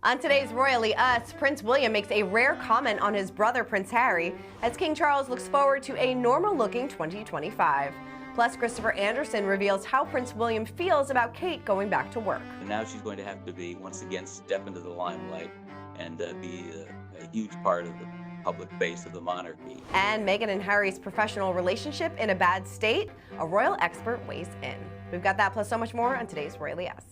On today's Royally Us, Prince William makes a rare comment on his brother Prince Harry as King Charles looks forward to a normal-looking 2025. Plus, Christopher Anderson reveals how Prince William feels about Kate going back to work. And now she's going to have to be, once again, step into the limelight and be a huge part of the public face of the monarchy. And Meghan and Harry's professional relationship in a bad state? A royal expert weighs in. We've got that plus so much more on today's Royally Us.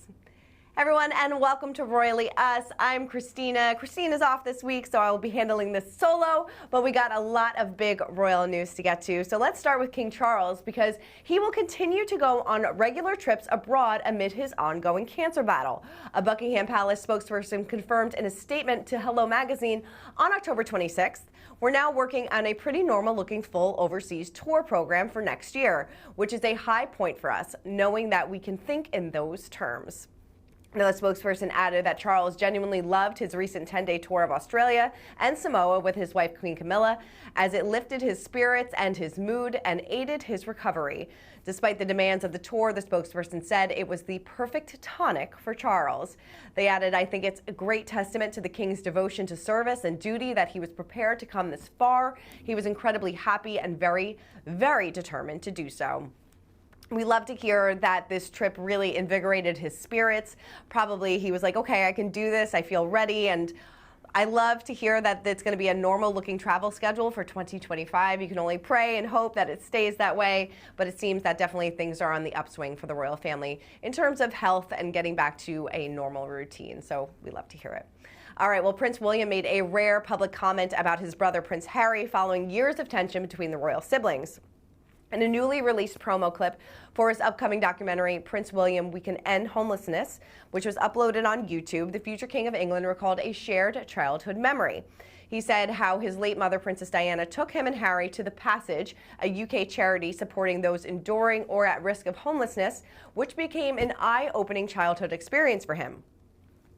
Everyone, and welcome to Royally Us. I'm Christina. Christina's off this week, so I will be handling this solo, but we got a lot of big royal news to get to. So let's start with King Charles, because he will continue to go on regular trips abroad amid his ongoing cancer battle. A Buckingham Palace spokesperson confirmed in a statement to Hello Magazine on October 26th, "We're now working on a pretty normal-looking full overseas tour program for next year, which is a high point for us, knowing that we can think in those terms." Now, the spokesperson added that Charles genuinely loved his recent 10-day tour of Australia and Samoa with his wife Queen Camilla, as it lifted his spirits and his mood and aided his recovery. Despite the demands of the tour, the spokesperson said it was the perfect tonic for Charles. They added, "I think it's a great testament to the King's devotion to service and duty that he was prepared to come this far. He was incredibly happy and very, very determined to do so." We love to hear that this trip really invigorated his spirits. Probably he was like, okay, I can do this, I feel ready, and I love to hear that it's going to be a normal-looking travel schedule for 2025. You can only pray and hope that it stays that way, but it seems that definitely things are on the upswing for the royal family in terms of health and getting back to a normal routine, so we love to hear it. All right, well, Prince William made a rare public comment about his brother Prince Harry following years of tension between the royal siblings. In a newly released promo clip for his upcoming documentary, Prince William, We Can End Homelessness, which was uploaded on YouTube, the future King of England recalled a shared childhood memory. He said how his late mother, Princess Diana, took him and Harry to The Passage, a UK charity supporting those enduring or at risk of homelessness, which became an eye-opening childhood experience for him.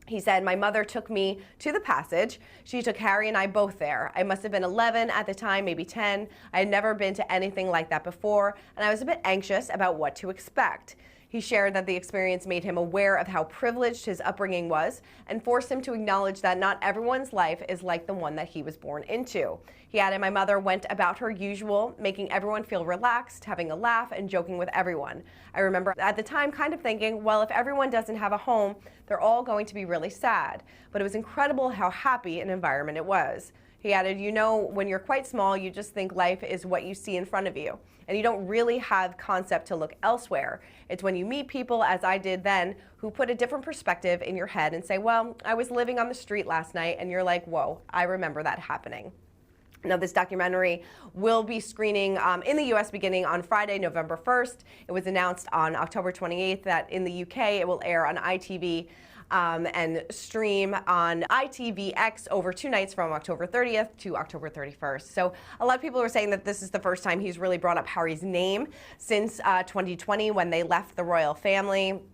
He said, "My mother took me to The Passage. She took Harry and I both there. I must have been 11 at the time, maybe 10. I had never been to anything like that before, and I was a bit anxious about what to expect." He shared that the experience made him aware of how privileged his upbringing was and forced him to acknowledge that not everyone's life is like the one that he was born into. He added, "My mother went about her usual, making everyone feel relaxed, having a laugh, and joking with everyone. I remember at the time kind of thinking, well, if everyone doesn't have a home, they're all going to be really sad. But it was incredible how happy an environment it was." He added, "You know, when you're quite small, you just think life is what you see in front of you, and you don't really have concept to look elsewhere. It's when you meet people, as I did then, who put a different perspective in your head and say, well, I was living on the street last night, and you're like, whoa, I remember that happening." Now, this documentary will be screening in the U.S. beginning on Friday, November 1st. It was announced on October 28th that in the U.K. it will air on ITV and stream on ITVX over 2 nights from October 30th to October 31st. So a lot of people are saying that this is the first time he's really brought up Harry's name since 2020 when they left the royal family.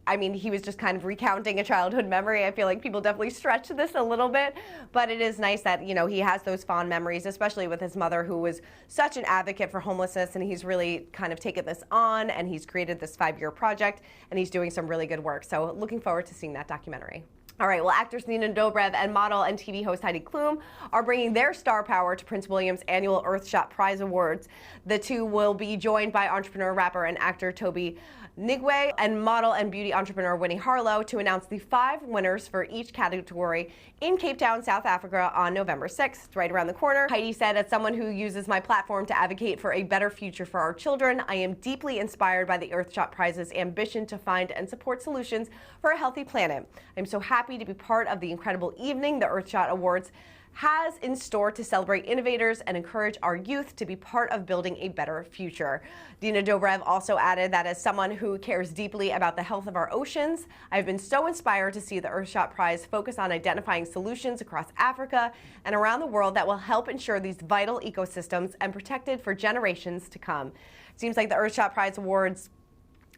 I mean, he was just kind of recounting a childhood memory. I feel like people definitely stretch this a little bit, but it is nice that, you know, he has those fond memories, especially with his mother, who was such an advocate for homelessness, and he's really kind of taken this on, and he's created this 5-year project, and he's doing some really good work. So looking forward to seeing that documentary. All right, well, actress Dobrev and model and TV host Heidi Clum are bringing their star power to Prince William's annual Earthshot Prize Awards. The two will be joined by entrepreneur, rapper, and actor Toby Nigwe and model and beauty entrepreneur Winnie Harlow to announce the 5 winners for each category in Cape Town, South Africa on November 6th. It's right around the corner. Heidi said, "As someone who uses my platform to advocate for a better future for our children, I am deeply inspired by the Earthshot Prize's ambition to find and support solutions for a healthy planet. I'm so happy to be part of the incredible evening the Earthshot Awards has in store to celebrate innovators and encourage our youth to be part of building a better future." Dobrev also added that as someone who cares deeply about the health of our oceans, I've been so inspired to see the Earthshot Prize focus on identifying solutions across Africa and around the world that will help ensure these vital ecosystems and protected for generations to come. It seems like the Earthshot Prize Awards,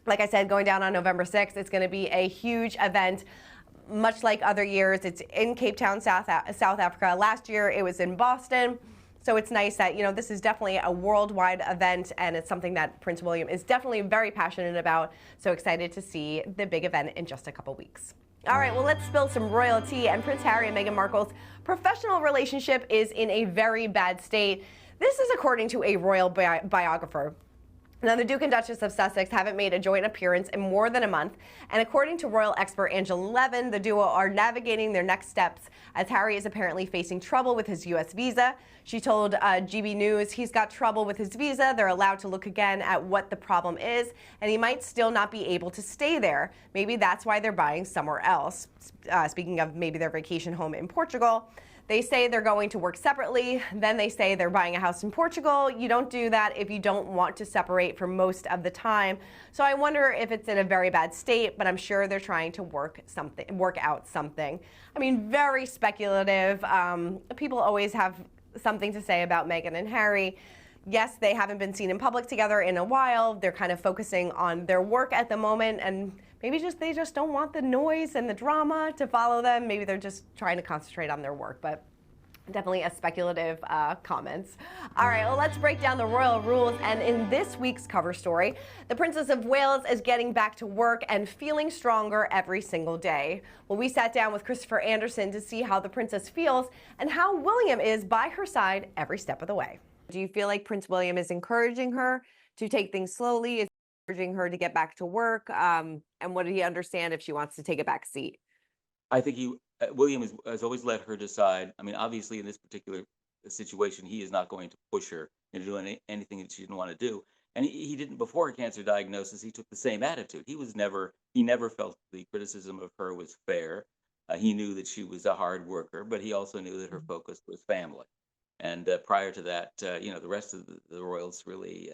like I said, going down on November 6th, it's going to be a huge event. Much like other years, it's in Cape Town, South Africa. Last year, it was in Boston. So it's nice that, you know, this is definitely a worldwide event, and it's something that Prince William is definitely very passionate about. So excited to see the big event in just a couple weeks. All right, well, let's spill some royalty. And Prince Harry and Meghan Markle's professional relationship is in a very bad state. This is according to a royal biographer. Now, the Duke and Duchess of Sussex haven't made a joint appearance in more than a month, and according to royal expert Angela Levin, the duo are navigating their next steps as Harry is apparently facing trouble with his U.S. visa. She told GB News he's got trouble with his visa. They're allowed to look again at what the problem is, and he might still not be able to stay there. Maybe that's why they're buying somewhere else. Speaking of maybe their vacation home in Portugal. They say they're going to work separately. Then they say they're buying a house in Portugal. You don't do that if you don't want to separate for most of the time. So I wonder if it's in a very bad state, but I'm sure they're trying to work out something. I mean, very speculative. People always have something to say about Meghan and Harry. Yes, they haven't been seen in public together in a while. They're kind of focusing on their work at the moment, and maybe they just don't want the noise and the drama to follow them. Maybe they're just trying to concentrate on their work, but definitely a speculative comments. All right, well, let's break down the royal rules. And in this week's cover story, the Princess of Wales is getting back to work and feeling stronger every single day. Well, we sat down with Christopher Anderson to see how the princess feels and how William is by her side every step of the way. Do you feel like Prince William is encouraging her to take things slowly? Is he encouraging her to get back to work? And what did he understand if she wants to take a back seat? I think William has always let her decide. I mean, obviously, in this particular situation, he is not going to push her into doing anything that she didn't want to do. And he didn't before her cancer diagnosis. He took the same attitude. He never felt the criticism of her was fair. He knew that she was a hard worker, but he also knew that her focus was family. And prior to that, the rest of the royals really,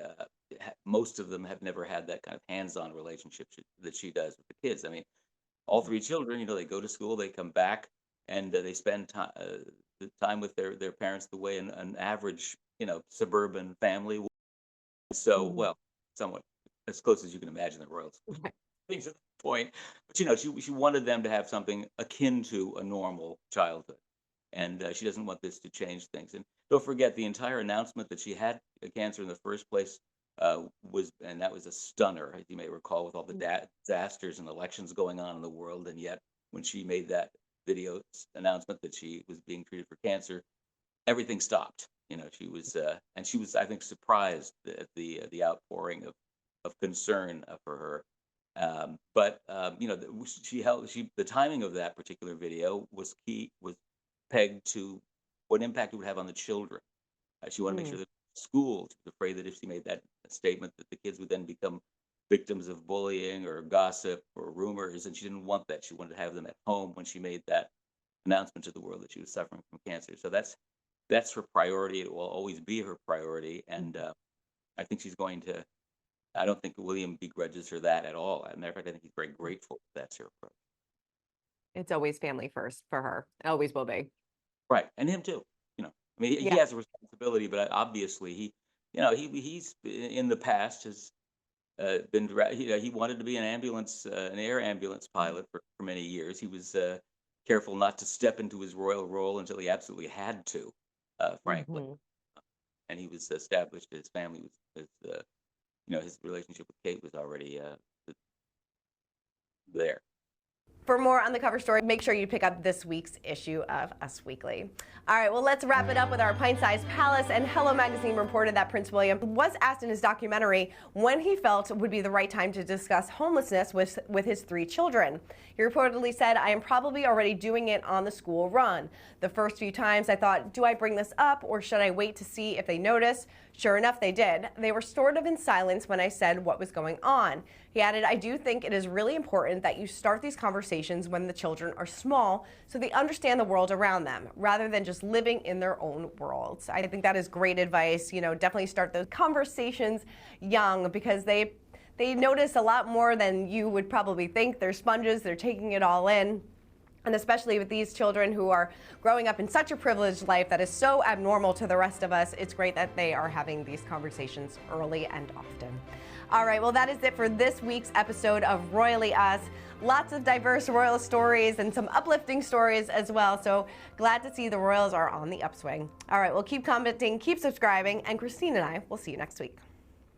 most of them have never had that kind of hands-on relationship that she does with the kids. I mean, all three children, they go to school, they come back, and they spend time with their parents the way an average, suburban family would. So, well, somewhat as close as you can imagine the royals. Things at that point, but she wanted them to have something akin to a normal childhood. And she doesn't want this to change things. And don't forget, the entire announcement that she had cancer in the first place that was a stunner, as you may recall, with all the disasters and elections going on in the world. And yet, when she made that video announcement that she was being treated for cancer, everything stopped. She was, I think, surprised at the outpouring of concern for her. But the timing of that particular video was pegged to what impact it would have on the children. She wanted to make sure that school, she was afraid that if she made that statement that the kids would then become victims of bullying or gossip or rumors, and she didn't want that. She wanted to have them at home when she made that announcement to the world that she was suffering from cancer. So that's her priority. It will always be her priority, and I think I don't think William begrudges her that at all. As a matter of fact, I think he's very grateful that's her approach. It's always family first for her. It always will be. Right, and him too. I mean, he has a responsibility, but obviously he's in the past has been he wanted to be an air ambulance pilot for many years. He was careful not to step into his royal role until he absolutely had to, frankly. And he was established. His family was his relationship with Kate was already there. For more on the cover story, make sure you pick up this week's issue of Us Weekly. All right, well, let's wrap it up with our pint-sized palace. And Hello Magazine reported that Prince William was asked in his documentary when he felt would be the right time to discuss homelessness with his 3 children. He reportedly said, "I am probably already doing it on the school run. The first few times I thought, do I bring this up or should I wait to see if they notice? Sure enough, they did. They were sort of in silence when I said what was going on." He added, "I do think it is really important that you start these conversations when the children are small so they understand the world around them rather than just living in their own worlds." I think that is great advice. Definitely start those conversations young because they notice a lot more than you would probably think. They're sponges. They're taking it all in. And especially with these children who are growing up in such a privileged life that is so abnormal to the rest of us, it's great that they are having these conversations early and often. All right, well, that is it for this week's episode of Royally Us. Lots of diverse royal stories and some uplifting stories as well. So glad to see the royals are on the upswing. All right, well, keep commenting, keep subscribing, and Christine and I will see you next week.